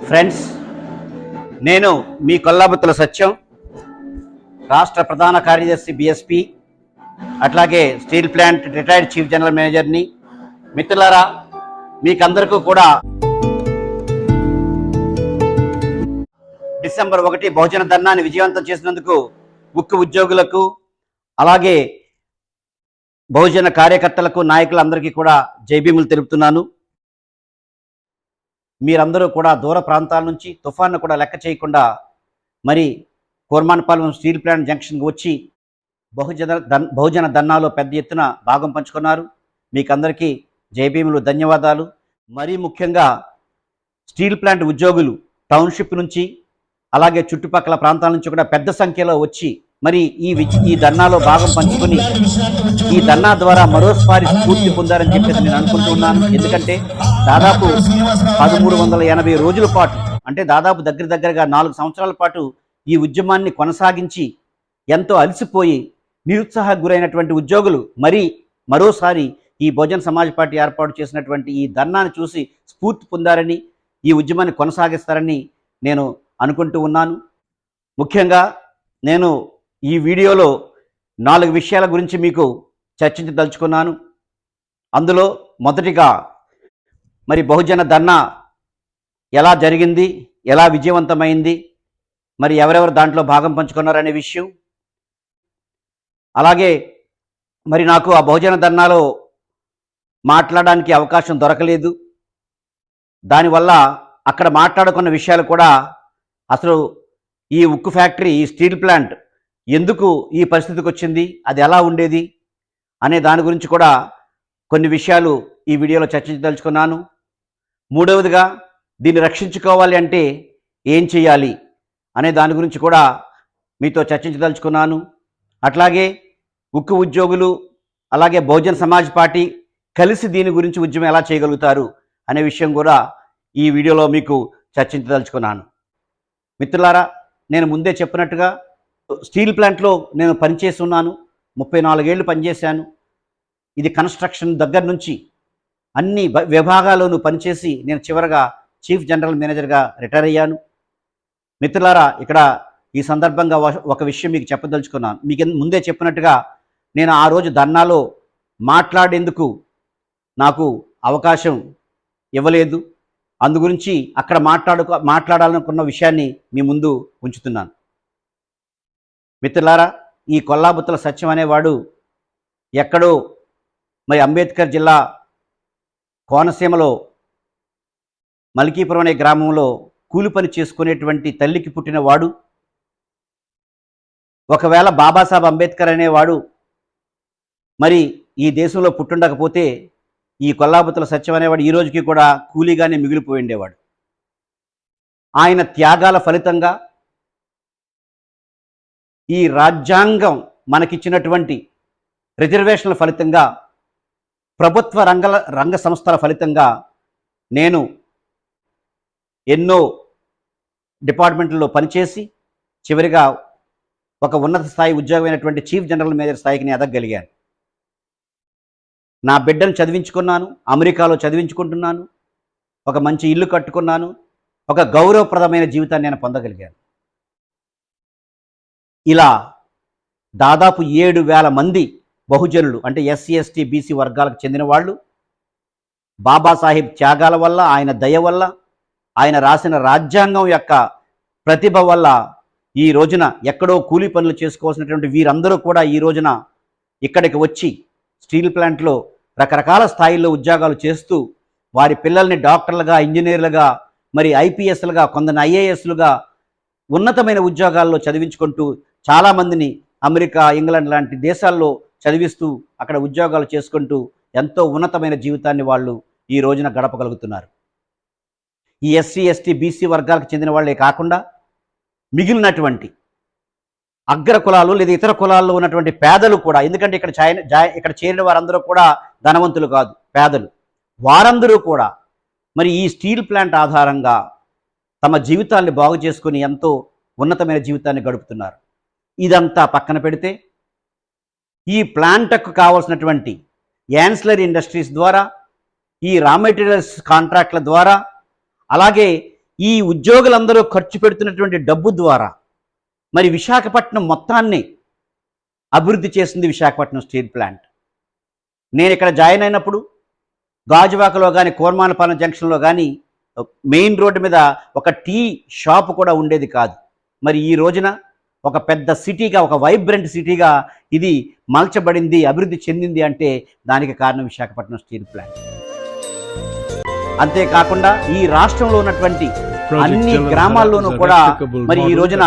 Friends, నేను మీ కొల్లాబుత్తుల సత్యం, రాష్ట్ర ప్రధాన కార్యదర్శి బిఎస్పి, అట్లాగే steel plant retired chief general మేనేజర్ని. మిత్రులారా, మీకందరికీ కూడా డిసెంబర్ 1 బహుజన ధర్నాన్ని విజయవంతం చేసినందుకు ఉక్కు ఉద్యోగులకు, అలాగే బహుజన కార్యకర్తలకు, నాయకులందరికీ కూడా జైభీములు తెలుపుతున్నాను. మీరందరూ కూడా దూర ప్రాంతాల నుంచి తుఫాన్ను కూడా లెక్క చేయకుండా మరి కోర్మాన్పాలెం స్టీల్ ప్లాంట్ జంక్షన్కి వచ్చి బహుజన ధర్నాలో పెద్ద ఎత్తున భాగం పంచుకున్నారు. మీకందరికీ జైభీములు, ధన్యవాదాలు. మరీ ముఖ్యంగా స్టీల్ ప్లాంట్ ఉద్యోగులు టౌన్షిప్ నుంచి, అలాగే చుట్టుపక్కల ప్రాంతాల నుంచి కూడా పెద్ద సంఖ్యలో వచ్చి మరి ఈ ధర్నాలో భాగం పంచుకొని ఈ ధర్నా ద్వారా మరోసారి స్ఫూర్తి పొందారని చెప్పేసి నేను అనుకుంటున్నాను. ఎందుకంటే దాదాపు 1380 రోజుల పాటు, అంటే దాదాపు దగ్గరగా 4 సంవత్సరాల పాటు ఈ ఉద్యమాన్ని కొనసాగించి ఎంతో అలసిపోయి నిరుత్సాహకు గురైనటువంటి ఉద్యోగులు మరోసారి ఈ బహుజన సమాజ్ పార్టీ ఏర్పాటు చేసినటువంటి ఈ ధర్నాన్ని చూసి స్ఫూర్తి పొందారని, ఈ ఉద్యమాన్ని కొనసాగిస్తారని నేను అనుకుంటూ ఉన్నాను. ముఖ్యంగా నేను ఈ వీడియోలో 4 విషయాల గురించి మీకు చర్చించదలుచుకున్నాను. అందులో మొదటిగా మరి బహుజన ధర్నా ఎలా జరిగింది, ఎలా విజయవంతమైంది, మరి ఎవరెవరు దాంట్లో భాగం పంచుకున్నారనే విషయం. అలాగే మరి నాకు ఆ బహుజన ధర్నాలో మాట్లాడడానికి అవకాశం దొరకలేదు. దానివల్ల అక్కడ మాట్లాడుకున్న విషయాలు కూడా, అసలు ఈ ఉక్కు ఫ్యాక్టరీ, ఈ స్టీల్ ప్లాంట్ ఎందుకు ఈ పరిస్థితికి వచ్చింది, అది ఎలా ఉండేది అనే దాని గురించి కూడా కొన్ని విషయాలు ఈ వీడియోలో చర్చించదలుచుకున్నాను. మూడవదిగా దీన్ని రక్షించుకోవాలి అంటే ఏం చేయాలి అనే దాని గురించి కూడా మీతో చర్చించదలుచుకున్నాను. అట్లాగే ఉక్కు ఉద్యోగులు, అలాగే బహుజన సమాజ్ పార్టీ కలిసి దీని గురించి ఉద్యమం ఎలా చేయగలుగుతారు అనే విషయం కూడా ఈ వీడియోలో మీకు చర్చించదలుచుకున్నాను. మిత్రులారా, నేను ముందే చెప్పినట్టుగా స్టీల్ ప్లాంట్లో నేను పనిచేసి ఉన్నాను. 34 ఏళ్ళు పనిచేశాను. ఇది కన్స్ట్రక్షన్ దగ్గర నుంచి అన్ని విభాగాల్లోనూ పనిచేసి నేను చివరగా చీఫ్ జనరల్ మేనేజర్గా రిటైర్ అయ్యాను. మిత్రులారా, ఇక్కడ ఈ సందర్భంగా ఒక విషయం మీకు చెప్పదలుచుకున్నాను. మీకు ముందే చెప్పినట్టుగా నేను ఆ రోజు ధర్నాలో మాట్లాడేందుకు నాకు అవకాశం ఇవ్వలేదు. అందు గురించి అక్కడ మాట్లాడాలనుకున్న విషయాన్ని మీ ముందు ఉంచుతున్నాను. మిత్రులారా, ఈ కొల్లాబుత్తుల సత్యం అనేవాడు ఎక్కడో మరి అంబేద్కర్ జిల్లా కోనసీమలో మల్కీపురం అనే గ్రామంలో కూలి పని చేసుకునేటువంటి తల్లికి పుట్టినవాడు. ఒకవేళ బాబాసాహెబ్ అంబేద్కర్ అనేవాడు మరి ఈ దేశంలో పుట్టుండకపోతే ఈ కొల్లాబుత్తుల సత్యం అనేవాడు ఈ రోజుకి కూడా కూలీగానే మిగిలిపోయి ఉండేవాడు. ఆయన త్యాగాల ఫలితంగా ఈ రాజ్యాంగం మనకిచ్చినటువంటి రిజర్వేషన్ల ఫలితంగా, ప్రభుత్వ రంగ సంస్థల ఫలితంగా నేను ఎన్నో డిపార్ట్మెంట్లలో పనిచేసి చివరిగా ఒక ఉన్నత స్థాయి ఉద్యోగమైనటువంటి చీఫ్ జనరల్ మేనేజర్ స్థాయికి నేను ఎదగగలిగాను. నా బిడ్డను చదివించుకున్నాను, అమెరికాలో చదివించుకుంటున్నాను, ఒక మంచి ఇల్లు కట్టుకున్నాను, ఒక గౌరవప్రదమైన జీవితాన్ని నేను పొందగలిగాను. ఇలా దాదాపు 7,000 మంది బహుజనులు, అంటే ఎస్సీ, ఎస్టీ, బీసీ వర్గాలకు చెందిన వాళ్ళు బాబాసాహెబ్ త్యాగాల వల్ల, ఆయన దయ వల్ల, ఆయన రాసిన రాజ్యాంగం యొక్క ప్రతిభ వల్ల ఈ రోజున ఎక్కడో కూలీ పనులు చేసుకోవాల్సినటువంటి వీరందరూ కూడా ఈ రోజున ఇక్కడికి వచ్చి స్టీల్ ప్లాంట్లో రకరకాల స్థాయిల్లో ఉద్యోగాలు చేస్తూ వారి పిల్లల్ని డాక్టర్లుగా, ఇంజనీర్లుగా, మరి ఐపీఎస్లుగా, కొందరిని ఐఏఎస్లుగా ఉన్నతమైన ఉద్యోగాల్లో చదివించుకుంటూ చాలామందిని అమెరికా, ఇంగ్లాండ్ లాంటి దేశాల్లో చదివిస్తూ అక్కడ ఉద్యోగాలు చేసుకుంటూ ఎంతో ఉన్నతమైన జీవితాన్ని వాళ్ళు ఈ రోజున గడపగలుగుతున్నారు. ఈ ఎస్సీ, ఎస్టీ, బీసీ వర్గాలకు చెందిన వాళ్ళే కాకుండా మిగిలినటువంటి అగ్ర కులాలు లేదా ఇతర కులాల్లో ఉన్నటువంటి పేదలు కూడా, ఎందుకంటే ఇక్కడ చేరిన వారందరూ కూడా ధనవంతులు కాదు, పేదలు. వారందరూ కూడా మరి ఈ స్టీల్ ప్లాంట్ ఆధారంగా తమ జీవితాన్ని బాగు చేసుకుని ఎంతో ఉన్నతమైన జీవితాన్ని గడుపుతున్నారు. ఇదంతా పక్కన పెడితే ఈ ప్లాంట్కు కావాల్సినటువంటి యాన్సిలరీ ఇండస్ట్రీస్ ద్వారా, ఈ రా మెటీరియల్స్ కాంట్రాక్ట్ల ద్వారా, అలాగే ఈ ఉద్యోగులందరూ ఖర్చు పెడుతున్నటువంటి డబ్బు ద్వారా మరి విశాఖపట్నం మొత్తాన్ని అభివృద్ధి చేసింది విశాఖపట్నం స్టీల్ ప్లాంట్. నేను ఇక్కడ జాయిన్ అయినప్పుడు గాజువాకలో కానీ కోర్మానపాలెం జంక్షన్లో కానీ మెయిన్ రోడ్డు మీద ఒక టీ షాప్ కూడా ఉండేది కాదు. మరి ఈ రోజున ఒక పెద్ద సిటీగా, ఒక వైబ్రెంట్ సిటీగా ఇది మలచబడింది, అభివృద్ధి చెందింది అంటే దానికి కారణం విశాఖపట్నం స్టీల్ ప్లాంట్. అంతేకాకుండా ఈ రాష్ట్రంలో ఉన్నటువంటి అన్ని గ్రామాల్లోనూ కూడా మరి ఈ రోజున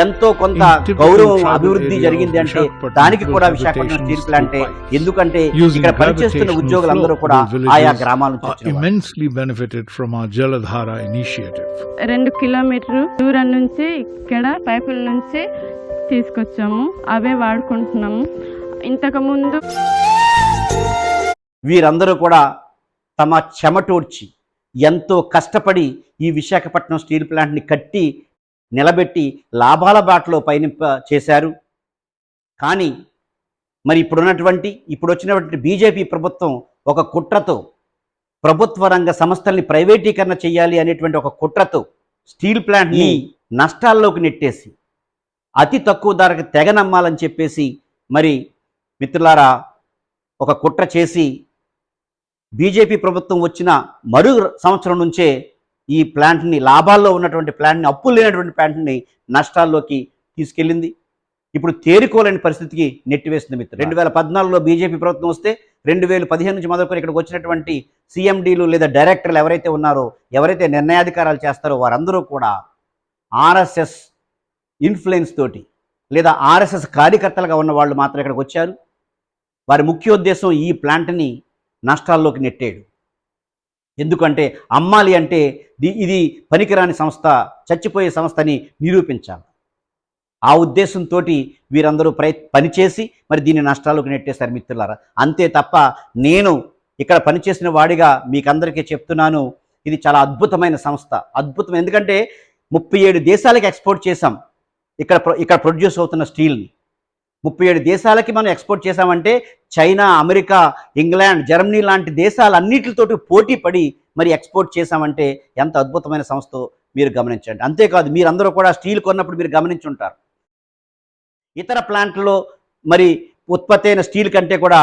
ఎంతో కొంత గౌరవం, అభివృద్ధి జరిగింది అంటే దానికి కూడా విశాఖపట్నం స్టీల్ ప్లాంటే. ఎందుకంటే ఇక్కడ పనిచేస్తున్న ఉద్యోగులందరూ కూడా ఆయా గ్రామాల నుంచి వచ్చిన 2 కిలోమీటర్లు దూరం నుంచి ఇక్కడ పైపుల నుంచి తీసుకొచ్చాము, అవే వాడుకుంటున్నాము. ఇంతకుముందు వీరందరూ కూడా తమ చెమటోడ్చి ఎంతో కష్టపడి ఈ విశాఖపట్నం స్టీల్ ప్లాంట్ని కట్టి నిలబెట్టి లాభాల బాటలో పయనింప చేశారు. కానీ మరి ఇప్పుడు వచ్చినటువంటి బీజేపీ ప్రభుత్వం ఒక కుట్రతో ప్రభుత్వ రంగ సంస్థల్ని ప్రైవేటీకరణ చేయాలి అనేటువంటి ఒక కుట్రతో స్టీల్ ప్లాంట్ని నష్టాల్లోకి నెట్టేసి అతి తక్కువ ధరకు తెగనమ్మాలని చెప్పేసి మరి మిత్రులారా ఒక కుట్ర చేసి బీజేపీ ప్రభుత్వం వచ్చిన మరు సంవత్సరం నుంచే ఈ ప్లాంట్ని, లాభాల్లో ఉన్నటువంటి ప్లాంట్ని, అప్పులు లేనటువంటి ప్లాంట్ని నష్టాల్లోకి తీసుకెళ్ళింది. ఇప్పుడు తేరుకోలేని పరిస్థితికి నెట్టివేస్తుంది మిత్రులు. 2014లో బీజేపీ ప్రభుత్వం వస్తే 2015 నుంచి మొదలుకొని ఇక్కడికి వచ్చినటువంటి సీఎండీలు లేదా డైరెక్టర్లు ఎవరైతే ఉన్నారో, ఎవరైతే నిర్ణయాధికారాలు చేస్తారో వారందరూ కూడా ఆర్ఎస్ఎస్ ఇన్ఫ్లుయెన్స్ తోటి లేదా ఆర్ఎస్ఎస్ కార్యకర్తలుగా ఉన్న వాళ్ళు మాత్రం ఇక్కడికి వచ్చారు. వారి ముఖ్య ఉద్దేశం ఈ ప్లాంట్ని నష్టాల్లోకి నెట్టాడు. ఎందుకంటే అమ్మాలి అంటే ఇది పనికిరాని సంస్థ, చచ్చిపోయే సంస్థని నిరూపించాలి. ఆ ఉద్దేశంతో వీరందరూ పనిచేసి మరి దీన్ని నష్టాల్లోకి నెట్టేశారు మిత్రులారా. అంతే తప్ప నేను ఇక్కడ పనిచేసిన వాడిగా మీకందరికీ చెప్తున్నాను, ఇది చాలా అద్భుతమైన సంస్థ. అద్భుతం, ఎందుకంటే 37 దేశాలకు ఎక్స్పోర్ట్ చేశాం. ఇక్కడ ప్రొడ్యూస్ అవుతున్న స్టీల్ని 37 దేశాలకి మనం ఎక్స్పోర్ట్ చేశామంటే చైనా, అమెరికా, ఇంగ్లాండ్, జర్మనీ లాంటి దేశాలన్నిటితోటి పోటీ పడి మరి ఎక్స్పోర్ట్ చేశామంటే ఎంత అద్భుతమైన సంస్థ మీరు గమనించండి. అంతేకాదు మీరందరూ కూడా స్టీల్ కొన్నప్పుడు మీరు గమనించుంటారు, ఇతర ప్లాంట్లో మరి ఉత్పత్తి అయిన స్టీల్ కంటే కూడా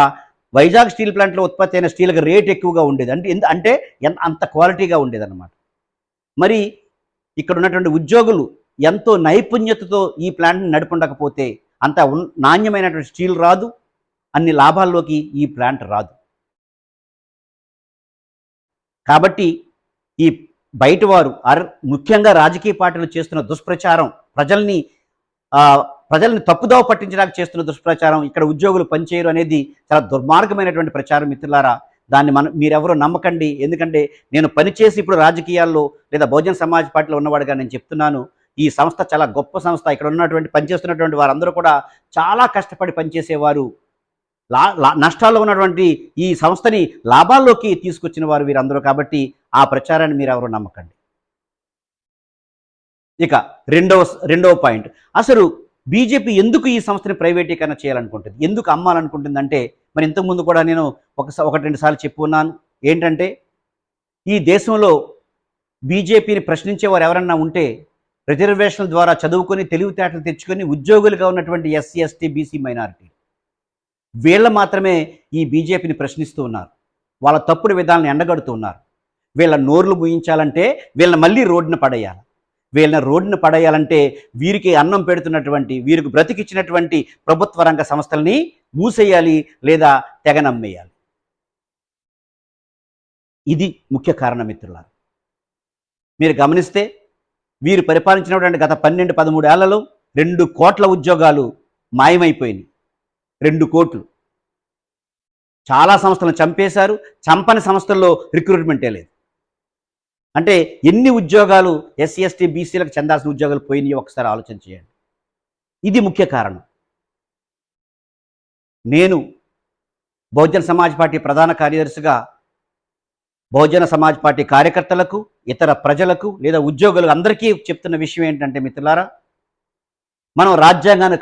వైజాగ్ స్టీల్ ప్లాంట్లో ఉత్పత్తి అయిన స్టీల్కి రేట్ ఎక్కువగా ఉండేది. అంటే అంత క్వాలిటీగా ఉండేదన్నమాట. మరి ఇక్కడ ఉన్నటువంటి ఉద్యోగులు ఎంతో నైపుణ్యతతో ఈ ప్లాంట్ని నడుపుండకపోతే అంత నాణ్యమైనటువంటి స్టీల్ రాదు, అన్ని లాభాల్లోకి ఈ ప్లాంట్ రాదు. కాబట్టి ఈ బయటవారు ముఖ్యంగా రాజకీయ పార్టీలు చేస్తున్న దుష్ప్రచారం, ప్రజల్ని తప్పుదోవ పట్టించడానికి చేస్తున్న దుష్ప్రచారం, ఇక్కడ ఉద్యోగులు పనిచేయరు అనేది చాలా దుర్మార్గమైనటువంటి ప్రచారం మిత్రులారా. దాన్ని మీరెవరూ నమ్మకండి. ఎందుకంటే నేను పనిచేసి ఇప్పుడు రాజకీయాల్లో లేదా బహుజన సమాజ్ పార్టీలో ఉన్నవాడుగా నేను చెప్తున్నాను, ఈ సంస్థ చాలా గొప్ప సంస్థ. ఇక్కడ ఉన్నటువంటి పనిచేస్తున్నటువంటి వారందరూ కూడా చాలా కష్టపడి పనిచేసేవారు. నష్టాల్లో ఉన్నటువంటి ఈ సంస్థని లాభాల్లోకి తీసుకొచ్చిన వారు వీరందరూ. కాబట్టి ఆ ప్రచారాన్ని మీరు ఎవరు నమ్మకండి. ఇక రెండవ పాయింట్, అసలు బీజేపీ ఎందుకు ఈ సంస్థని ప్రైవేటీకరణ చేయాలనుకుంటుంది, ఎందుకు అమ్మాలనుకుంటుందంటే మరి ఇంతకుముందు కూడా నేను ఒకటి రెండు సార్లు చెప్పుకున్నాను. ఏంటంటే ఈ దేశంలో బీజేపీని ప్రశ్నించేవారు ఎవరన్నా ఉంటే రిజర్వేషన్ల ద్వారా చదువుకొని తెలివితేటలు తెచ్చుకొని ఉద్యోగులుగా ఉన్నటువంటి ఎస్సీ, ఎస్టీ, బీసీ మైనారిటీ వీళ్ళ మాత్రమే ఈ బీజేపీని ప్రశ్నిస్తూ ఉన్నారు. వాళ్ళ తప్పుడు విధానాలను ఎండగడుతూ ఉన్నారు. వీళ్ళ నోర్లు ముయించాలంటే వీళ్ళని మళ్ళీ రోడ్డున పడేయాలి. వీళ్ళని రోడ్డున పడేయాలంటే వీరికి అన్నం పెడుతున్నటువంటి, వీరికి బ్రతికిచ్చినటువంటి ప్రభుత్వ రంగ సంస్థల్ని మూసేయాలి లేదా తెగనమ్మేయాలి. ఇది ముఖ్య కారణం మిత్రులారా. మీరు గమనిస్తే వీరు పరిపాలించినటువంటి గత 12-13 ఏళ్లలో 2 కోట్ల ఉద్యోగాలు మాయమైపోయినాయి. 2 కోట్లు. చాలా సంస్థలను చంపేశారు. చంపని సంస్థల్లో రిక్రూట్మెంటే లేదు. అంటే ఎన్ని ఉద్యోగాలు ఎస్సీ, ఎస్టీ, బీసీలకు చెందాల్సిన ఉద్యోగాలు పోయినాయి ఒకసారి ఆలోచన చేయండి. ఇది ముఖ్య కారణం. నేను బహుజన సమాజ్ పార్టీ ప్రధాన కార్యదర్శిగా బహుజన సమాజ్ పార్టీ కార్యకర్తలకు, ఇతర ప్రజలకు లేదా ఉద్యోగులకు అందరికీ చెప్తున్న విషయం ఏంటంటే మిత్రులారా, మనం రాజ్యాంగాన్ని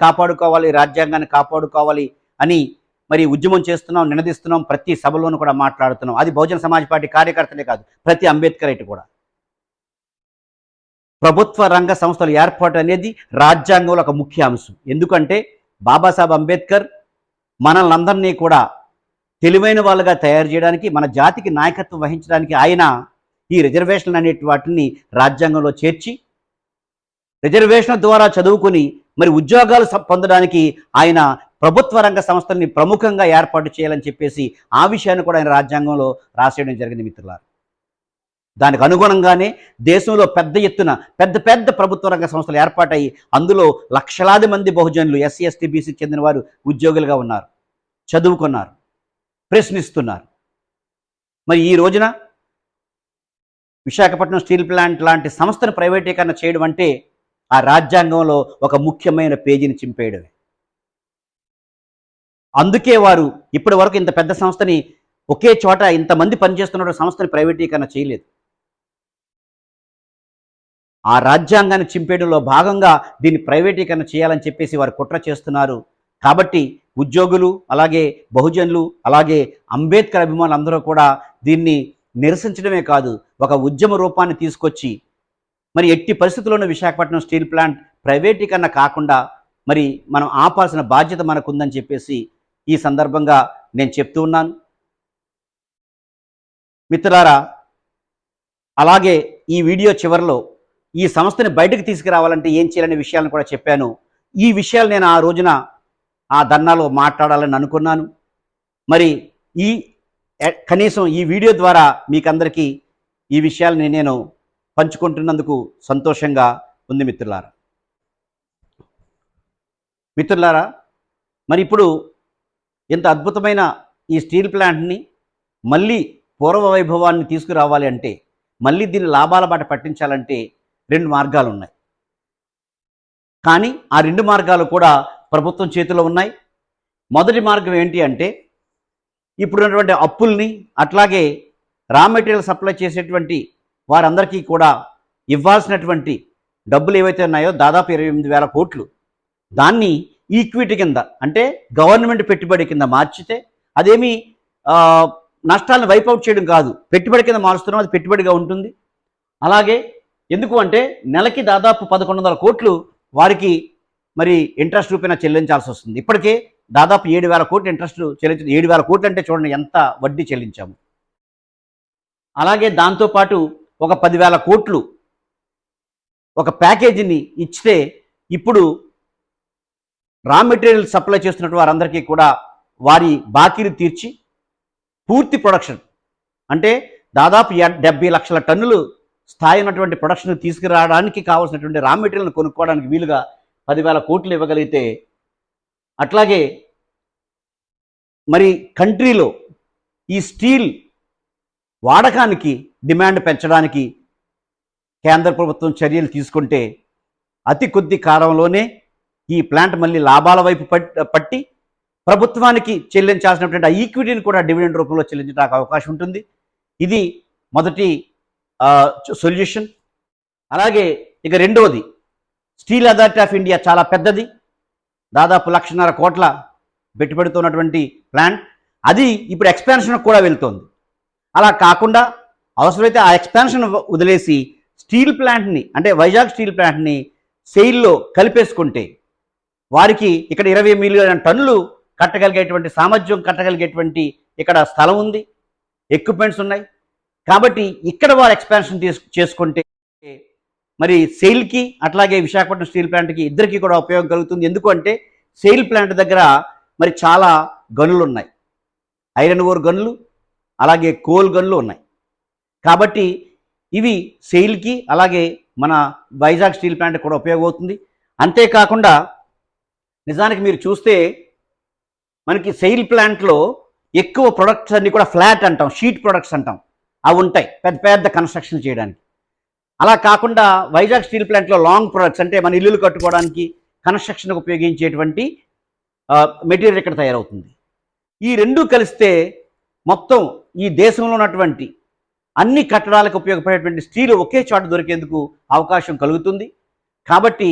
కాపాడుకోవాలి అని మరి ఉద్యమం చేస్తున్నాం, నినదిస్తున్నాం, ప్రతి సభలోనూ కూడా మాట్లాడుతున్నాం. అది బహుజన సమాజ్ పార్టీ కార్యకర్తలే కాదు, ప్రతి అంబేద్కర్ అయితే కూడా. ప్రభుత్వ రంగ సంస్థల ఏర్పాటు అనేది రాజ్యాంగంలో ఒక ముఖ్య అంశం. ఎందుకంటే బాబాసాహెబ్ అంబేద్కర్ మనల్ని అందరినీ కూడా తెలివైన వాళ్ళుగా తయారు చేయడానికి, మన జాతికి నాయకత్వం వహించడానికి ఆయన ఈ రిజర్వేషన్లు అనే వాటిని రాజ్యాంగంలో చేర్చి, రిజర్వేషన్ల ద్వారా చదువుకుని మరి ఉద్యోగాలు పొందడానికి ఆయన ప్రభుత్వ రంగ సంస్థల్ని ప్రముఖంగా ఏర్పాటు చేయాలని చెప్పేసి ఆ విషయాన్ని కూడా ఆయన రాజ్యాంగంలో రాసేయడం జరిగింది మిత్రులారా. దానికి అనుగుణంగానే దేశంలో పెద్ద ఎత్తున పెద్ద ప్రభుత్వ రంగ సంస్థలు ఏర్పాటయ్యి అందులో లక్షలాది మంది బహుజనులు ఎస్సీ ఎస్టీ బీసీకి చెందిన వారు ఉద్యోగులుగా ఉన్నారు, చదువుకున్నారు, ప్రశ్నిస్తున్నారు. మరి ఈ రోజున విశాఖపట్నం స్టీల్ ప్లాంట్ లాంటి సంస్థను ప్రైవేటీకరణ చేయడం అంటే ఆ రాజ్యాంగంలో ఒక ముఖ్యమైన పేజీని చింపేయడమే. అందుకే వారు ఇప్పటి వరకు ఇంత పెద్ద సంస్థని, ఒకే చోట ఇంతమంది పనిచేస్తున్న సంస్థని ప్రైవేటీకరణ చేయలేదు. ఆ రాజ్యాంగాన్ని చింపేయడంలో భాగంగా దీన్ని ప్రైవేటీకరణ చేయాలని చెప్పేసి వారు కుట్ర చేస్తున్నారు. కాబట్టి ఉద్యోగులు, అలాగే బహుజనులు, అలాగే అంబేద్కర్ అభిమానులు అందరూ కూడా దీన్ని నిరసించడమే కాదు, ఒక ఉద్యమ రూపాన్ని తీసుకొచ్చి మరి ఎట్టి పరిస్థితుల్లోనూ విశాఖపట్నం స్టీల్ ప్లాంట్ ప్రైవేటీకరణ కాకుండా మరి మనం ఆపాల్సిన బాధ్యత మనకుందని చెప్పేసి ఈ సందర్భంగా నేను చెప్తూ ఉన్నాను. మిత్రులారా, అలాగే ఈ వీడియో చివరిలో ఈ సంస్థని బయటకు తీసుకురావాలంటే ఏం చేయాలనే విషయాలను కూడా చెప్పాను. ఈ విషయాలు నేను ఆ రోజున ఆ ధర్నాలో మాట్లాడాలని అనుకున్నాను. మరి కనీసం ఈ వీడియో ద్వారా మీకందరికీ ఈ విషయాలని నేను పంచుకుంటున్నందుకు సంతోషంగా ఉంది మిత్రులారా. మరి ఇప్పుడు ఇంత అద్భుతమైన ఈ స్టీల్ ప్లాంట్ని మళ్ళీ పూర్వ వైభవాన్ని తీసుకురావాలి అంటే, మళ్ళీ దీన్ని లాభాల బాట పట్టించాలంటే 2 మార్గాలు ఉన్నాయి. కానీ ఆ 2 మార్గాలు కూడా ప్రభుత్వం చేతిలో ఉన్నాయి. మొదటి మార్గం ఏంటి అంటే, ఇప్పుడున్నటువంటి అప్పుల్ని, అట్లాగే రా మెటీరియల్ సప్లై చేసేటువంటి వారందరికీ కూడా ఇవ్వాల్సినటువంటి డబ్బులు ఏవైతే ఉన్నాయో దాదాపు 28,000 కోట్లు, దాన్ని ఈక్విటీ కింద, అంటే గవర్నమెంట్ పెట్టుబడి కింద మార్చితే అదేమి నష్టాలను వైపౌట్ చేయడం కాదు, పెట్టుబడి కింద మారుస్తున్నాం, అది పెట్టుబడిగా ఉంటుంది. అలాగే ఎందుకు అంటే నెలకి దాదాపు 1,100 కోట్లు వారికి మరి ఇంట్రెస్ట్ రూపేణా చెల్లించాల్సి వస్తుంది. ఇప్పటికే దాదాపు 7,000 కోట్లు ఇంట్రెస్ట్ చెల్లించింది. 7,000 కోట్లు అంటే చూడండి ఎంత వడ్డీ చెల్లించాము. అలాగే దాంతోపాటు ఒక 10,000 కోట్లు ఒక ప్యాకేజీని ఇస్తే ఇప్పుడు రా మెటీరియల్ సప్లై చేస్తున్నట్టు వారందరికీ కూడా వారి బాకీలు తీర్చి పూర్తి ప్రొడక్షన్, అంటే దాదాపు 70 లక్షల టన్నులు స్థాయి ఉన్నటువంటి ప్రొడక్షన్ తీసుకురావడానికి కావాల్సినటువంటి రా మెటీరియల్ని కొనుక్కోవడానికి వీలుగా 10,000 కోట్లు ఇవ్వగలిగితే, అట్లాగే మరి కంట్రీలో ఈ స్టీల్ వాడకానికి డిమాండ్ పెంచడానికి కేంద్ర ప్రభుత్వం చర్యలు తీసుకుంటే అతి కొద్ది కాలంలోనే ఈ ప్లాంట్ మళ్ళీ లాభాల వైపు పట్టి ప్రభుత్వానికి చెల్లించాల్సినటువంటి ఆ ఈక్విటీని కూడా డివిడెండ్ రూపంలో చెల్లించడానికి అవకాశం ఉంటుంది. ఇది మొదటి సొల్యూషన్. అలాగే ఇక రెండవది, స్టీల్ అథారిటీ ఆఫ్ ఇండియా చాలా పెద్దది, దాదాపు 1,50,000 కోట్ల పెట్టుబడితోన్నటువంటి ప్లాంట్. అది ఇప్పుడు ఎక్స్పాన్షన్ కూడా వెళ్తోంది. అలా కాకుండా అవసరమైతే ఆ ఎక్స్పాన్షన్ వదిలేసి స్టీల్ ప్లాంట్ని, అంటే వైజాగ్ స్టీల్ ప్లాంట్ని సెయిల్లో కలిపేసుకుంటే వారికి ఇక్కడ 20 మిలియన్ టన్నులు కట్టగలిగేటువంటి సామర్థ్యం, కట్టగలిగేటువంటి ఇక్కడ స్థలం ఉంది, ఎక్విప్మెంట్స్ ఉన్నాయి. కాబట్టి ఇక్కడ వారు ఎక్స్పాన్షన్ చేసుకుంటే మరి సెయిల్కి, అట్లాగే విశాఖపట్నం స్టీల్ ప్లాంట్కి ఇద్దరికి కూడా ఉపయోగం కలుగుతుంది. ఎందుకు అంటే సెయిల్ ప్లాంట్ దగ్గర మరి చాలా గనులు ఉన్నాయి, ఐరన్ ఓర్ గనులు, అలాగే కోల్ గనులు ఉన్నాయి. కాబట్టి ఇవి సెయిల్కి, అలాగే మన వైజాగ్ స్టీల్ ప్లాంట్ కూడా ఉపయోగపడుతుంది. అంతేకాకుండా నిజానికి మీరు చూస్తే మనకి సెయిల్ ప్లాంట్లో ఎక్కువ ప్రొడక్ట్స్ అన్నీ కూడా ఫ్లాట్ అంటాం, షీట్ ప్రొడక్ట్స్ అంటాం, అవి ఉంటాయి పెద్ద కన్స్ట్రక్షన్ చేయడానికి. అలా కాకుండా వైజాగ్ స్టీల్ ప్లాంట్లో లాంగ్ ప్రొడక్ట్స్, అంటే మన ఇల్లులు కట్టుకోవడానికి, కన్స్ట్రక్షన్కి ఉపయోగించేటువంటి మెటీరియల్ ఇక్కడ తయారవుతుంది. ఈ రెండు కలిస్తే మొత్తం ఈ దేశంలో ఉన్నటువంటి అన్ని కట్టడాలకు ఉపయోగపడేటువంటి స్టీల్ ఒకే చోట దొరికేందుకు అవకాశం కలుగుతుంది. కాబట్టి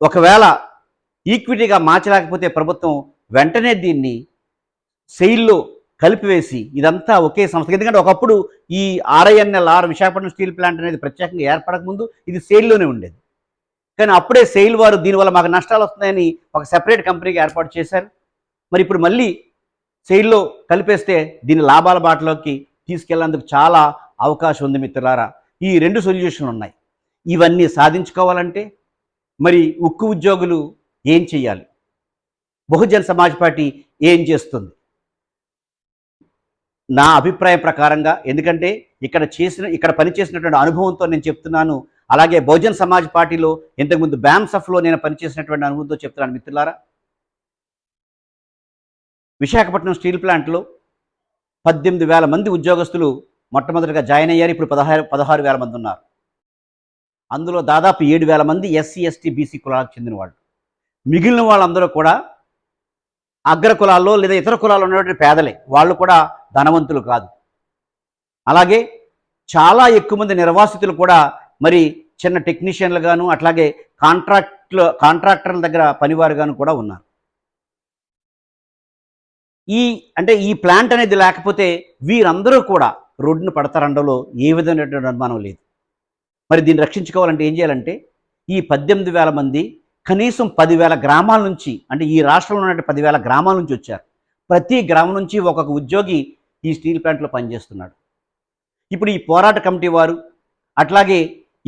ఒకవేళ ఈక్విటీగా మార్చలేకపోతే ప్రభుత్వం వెంటనే దీన్ని సెయిల్లో కలిపివేసి ఇదంతా ఒకే సంస్థ. ఎందుకంటే ఒకప్పుడు ఈ ఆర్ఐఎన్ఎల్ విశాఖపట్నం స్టీల్ ప్లాంట్ అనేది ప్రత్యేకంగా ఏర్పడకముందు ఇది సెయిల్లోనే ఉండేది. కానీ అప్పుడే సెయిల్ వారు దీనివల్ల మాకు నష్టాలు వస్తున్నాయని ఒక సెపరేట్ కంపెనీకి ఏర్పాటు చేశారు. మరి ఇప్పుడు మళ్ళీ సెయిల్లో కలిపేస్తే దీని లాభాల బాటలోకి తీసుకెళ్లేందుకు చాలా అవకాశం ఉంది మిత్రులారా. ఈ 2 సొల్యూషన్లు ఉన్నాయి. ఇవన్నీ సాధించుకోవాలంటే మరి ఉక్కు ఉద్యోగులు ఏం చేయాలి, బహుజన్ సమాజ్ పార్టీ ఏం చేస్తుంది? నా అభిప్రాయం ప్రకారంగా, ఎందుకంటే ఇక్కడ పనిచేసినటువంటి అనుభవంతో నేను చెప్తున్నాను. అలాగే బహుజన్ సమాజ్ పార్టీలో ఇంతకుముందు బ్యామ్సఫ్లో నేను పనిచేసినటువంటి అనుభవంతో చెప్తున్నాను మిత్రులారా. విశాఖపట్నం స్టీల్ ప్లాంట్లో 18,000 మంది ఉద్యోగస్తులు మొట్టమొదటిగా జాయిన్ అయ్యారు. ఇప్పుడు 16,000 మంది ఉన్నారు. అందులో దాదాపు 7,000 మంది ఎస్సీ, ఎస్టీ, బీసీ కులాలకు చెందిన వాళ్ళు. మిగిలిన వాళ్ళందరూ కూడా అగ్ర కులాల్లో లేదా ఇతర కులాల్లో ఉన్నటువంటి పేదలే. వాళ్ళు కూడా ధనవంతులు కాదు. అలాగే చాలా ఎక్కువ మంది నిర్వాసితులు కూడా మరి చిన్న టెక్నీషియన్లు గాను, అట్లాగే కాంట్రాక్టర్ల దగ్గర పనివారుగాను కూడా ఉన్నారు. ఈ ప్లాంట్ అనేది లేకపోతే వీరందరూ కూడా రోడ్డును పడతారండలో ఏ విధమైనటువంటి అనుమానం లేదు. మరి దీన్ని రక్షించుకోవాలంటే ఏం చేయాలంటే ఈ 18,000 మంది కనీసం 10,000 గ్రామాల నుంచి, అంటే ఈ రాష్ట్రంలో ఉన్న 10,000 గ్రామాల నుంచి వచ్చారు. ప్రతి గ్రామం నుంచి ఒక్కొక్క ఉద్యోగి ఈ స్టీల్ ప్లాంట్లో పనిచేస్తున్నాడు. ఇప్పుడు ఈ పోరాట కమిటీ వారు అట్లాగే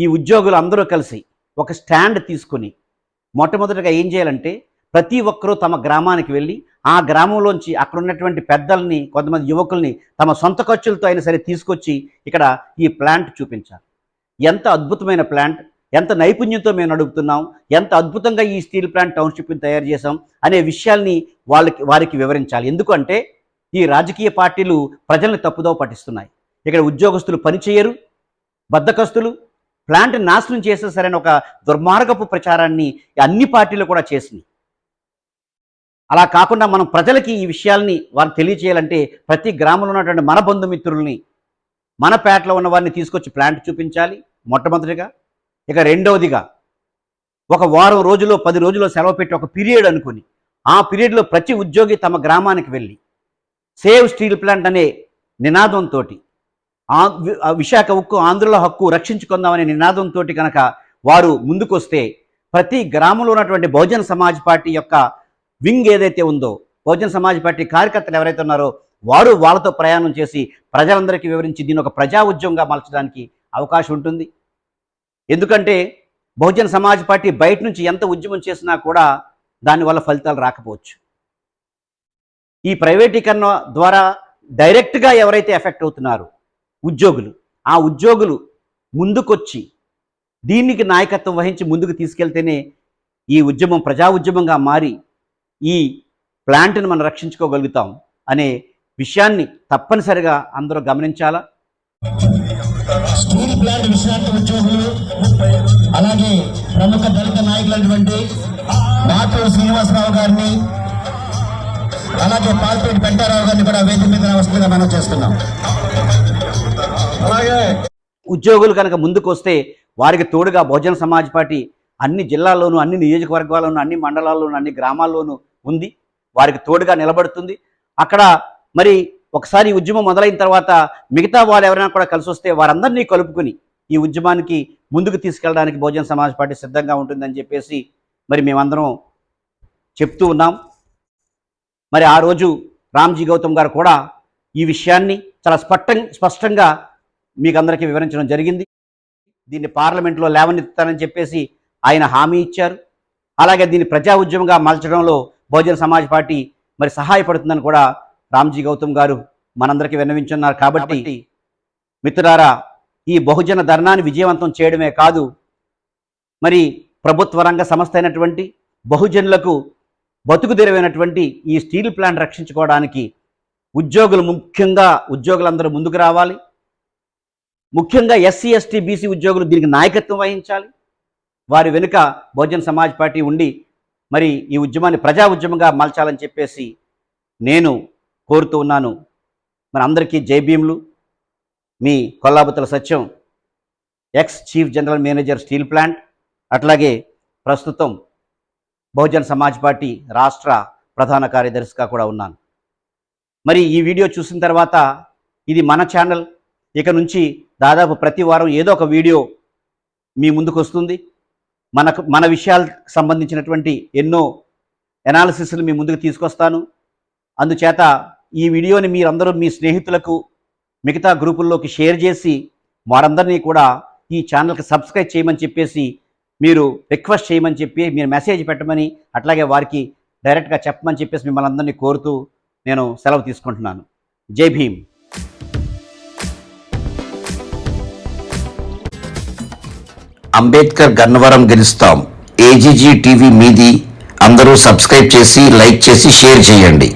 ఈ ఉద్యోగులు అందరూ కలిసి ఒక స్టాండ్ తీసుకొని మొట్టమొదటిగా ఏం చేయాలంటే ప్రతి ఒక్కరూ తమ గ్రామానికి వెళ్ళి ఆ గ్రామంలోంచి అక్కడ ఉన్నటువంటి పెద్దల్ని, కొంతమంది యువకుల్ని తమ సొంత ఖర్చులతో అయినా సరే తీసుకొచ్చి ఇక్కడ ఈ ప్లాంట్ చూపించాలి. ఎంత అద్భుతమైన ప్లాంట్, ఎంత నైపుణ్యంతో మేము నడుపుతున్నాం, ఎంత అద్భుతంగా ఈ స్టీల్ ప్లాంట్ టౌన్షిప్ని తయారు చేసాం అనే విషయాల్ని వారికి వివరించాలి. ఎందుకంటే ఈ రాజకీయ పార్టీలు ప్రజల్ని తప్పుదోవ పట్టిస్తున్నాయి. ఇక్కడ ఉద్యోగస్తులు పనిచేయరు, బద్ధకస్తులు, ప్లాంట్ నాశనం చేసేసరైన ఒక దుర్మార్గపు ప్రచారాన్ని అన్ని పార్టీలు కూడా చేసినాయి. అలా కాకుండా మనం ప్రజలకి ఈ విషయాల్ని వారికి తెలియచేయాలంటే ప్రతి గ్రామంలో ఉన్నటువంటి మన బంధుమిత్రుల్ని, మన పేటలో ఉన్న వారిని తీసుకొచ్చి ప్లాంట్ చూపించాలి మొట్టమొదటిగా. ఇక రెండవదిగా ఒక వారం రోజుల్లో 10 రోజుల్లో సెలవు పెట్టి ఒక పీరియడ్ అనుకుని ఆ పీరియడ్లో ప్రతి ఉద్యోగి తమ గ్రామానికి వెళ్ళి సేవ్ స్టీల్ ప్లాంట్ అనే నినాదంతో, విశాఖ ఉక్కు ఆంధ్రుల హక్కు రక్షించుకుందామనే నినాదంతో కనుక వారు ముందుకొస్తే ప్రతి గ్రామంలో ఉన్నటువంటి బహుజన్ సమాజ్ పార్టీ యొక్క వింగ్ ఏదైతే ఉందో, బహుజన్ సమాజ్ పార్టీ కార్యకర్తలు ఎవరైతే ఉన్నారో వారు వాళ్ళతో ప్రయాణం చేసి ప్రజలందరికీ వివరించి దీన్ని ఒక ప్రజా ఉద్యమంగా మలచడానికి అవకాశం ఉంటుంది. ఎందుకంటే బహుజన్ సమాజ్ పార్టీ బయట నుంచి ఎంత ఉద్యమం చేసినా కూడా దానివల్ల ఫలితాలు రాకపోవచ్చు. ఈ ప్రైవేటీకరణ ద్వారా డైరెక్ట్గా ఎవరైతే ఎఫెక్ట్ అవుతున్నారో ఉద్యోగులు, ఆ ఉద్యోగులు ముందుకొచ్చి దీనికి నాయకత్వం వహించి ముందుకు తీసుకెళ్తేనే ఈ ఉద్యమం ప్రజా ఉద్యమంగా మారి ఈ ప్లాంట్ని మనం రక్షించుకోగలుగుతాం అనే విషయాన్ని తప్పనిసరిగా అందరూ గమనించాలా. స్టీల్ ప్లాంట్ విశాఖ ఉద్యోగులు, అలాగే ప్రముఖ దళిత నాయకులైనటువంటి మాటూరు శ్రీనివాసరావు గారిని, అలాగే పాల్పేటి పెంటారావు గారిని కూడా వేదిక మీద వస్తుందిగా మనం చేస్తున్నాం. అలాగే ఉద్యోగులు కనుక ముందుకు వస్తే వారికి తోడుగా బహుజన్ సమాజ్ పార్టీ అన్ని జిల్లాల్లోనూ, అన్ని నియోజకవర్గాల్లోనూ, అన్ని మండలాల్లోనూ, అన్ని గ్రామాల్లోనూ ఉంది. వారికి తోడుగా నిలబడుతుంది. అక్కడ మరి ఒకసారి ఉద్యమం మొదలైన తర్వాత మిగతా వాళ్ళు ఎవరైనా కూడా కలిసి వస్తే వారందరినీ కలుపుకొని ఈ ఉద్యమానికి ముందుకు తీసుకెళ్ళడానికి బహుజన్ సమాజ్ పార్టీ సిద్ధంగా ఉంటుందని చెప్పేసి మరి మేమందరం చెప్తూ ఉన్నాం. మరి ఆ రోజు రామ్జీ గౌతమ్ గారు కూడా ఈ విషయాన్ని చాలా స్పష్టంగా మీకు అందరికీ వివరించడం జరిగింది. దీన్ని పార్లమెంట్లో లేవనెత్తానని చెప్పేసి ఆయన హామీ ఇచ్చారు. అలాగే దీన్ని ప్రజా ఉద్యమంగా మలచడంలో బహుజన్ సమాజ్ పార్టీ మరి సహాయపడుతుందని కూడా రామ్జీ గౌతమ్ గారు మనందరికీ విన్నవించున్నారు. కాబట్టి మిత్రులారా, ఈ బహుజన ధర్నాన్ని విజయవంతం చేయడమే కాదు, మరి ప్రభుత్వ రంగ సంస్థ అయినటువంటి బహుజనులకు బతుకుదెరువైనటువంటి ఈ స్టీల్ ప్లాంట్ రక్షించుకోవడానికి ఉద్యోగులందరూ ముందుకు రావాలి. ముఖ్యంగా ఎస్సీ, ఎస్టీ, బీసీ ఉద్యోగులు దీనికి నాయకత్వం వహించాలి. వారి వెనుక బహుజన్ సమాజ్ పార్టీ ఉండి మరి ఈ ఉద్యమాన్ని ప్రజా ఉద్యమంగా మలచాలని చెప్పేసి నేను కోరుతూ ఉన్నాను. మన అందరికీ జై భీములు. మీ Kollabathula Satyam, ex chief general manager steel plant, అట్లాగే ప్రస్తుతం బహుజన్ సమాజ్ పార్టీ రాష్ట్ర ప్రధాన కార్యదర్శిగా కూడా ఉన్నాను. మరి ఈ వీడియో చూసిన తర్వాత ఇది మన ఛానల్, ఇక నుంచి దాదాపు ప్రతి వారం ఏదో ఒక వీడియో మీ ముందుకు వస్తుంది. మన విషయాలకు సంబంధించినటువంటి ఎన్నో ఎనాలిసిస్లు మీ ముందుకు తీసుకొస్తాను. అందుచేత ఈ వీడియోని మీరందరూ మీ స్నేహితులకు, మిగతా గ్రూపుల్లోకి షేర్ చేసి వారందరినీ కూడా ఈ ఛానల్కి సబ్స్క్రైబ్ చేయమని చెప్పేసి మీరు రిక్వెస్ట్ చేయమని చెప్పి మీరు మెసేజ్ పెట్టమని, అట్లాగే వారికి డైరెక్ట్గా చెప్పమని చెప్పేసి మిమ్మల్ని అందరినీ కోరుతూ నేను సెలవు తీసుకుంటున్నాను. జై భీమ్. అంబేద్కర్ గన్నవరం గెలుస్తాం. AGG టీవీ మీది. అందరూ సబ్స్క్రైబ్ చేసి, లైక్ చేసి, షేర్ చేయండి.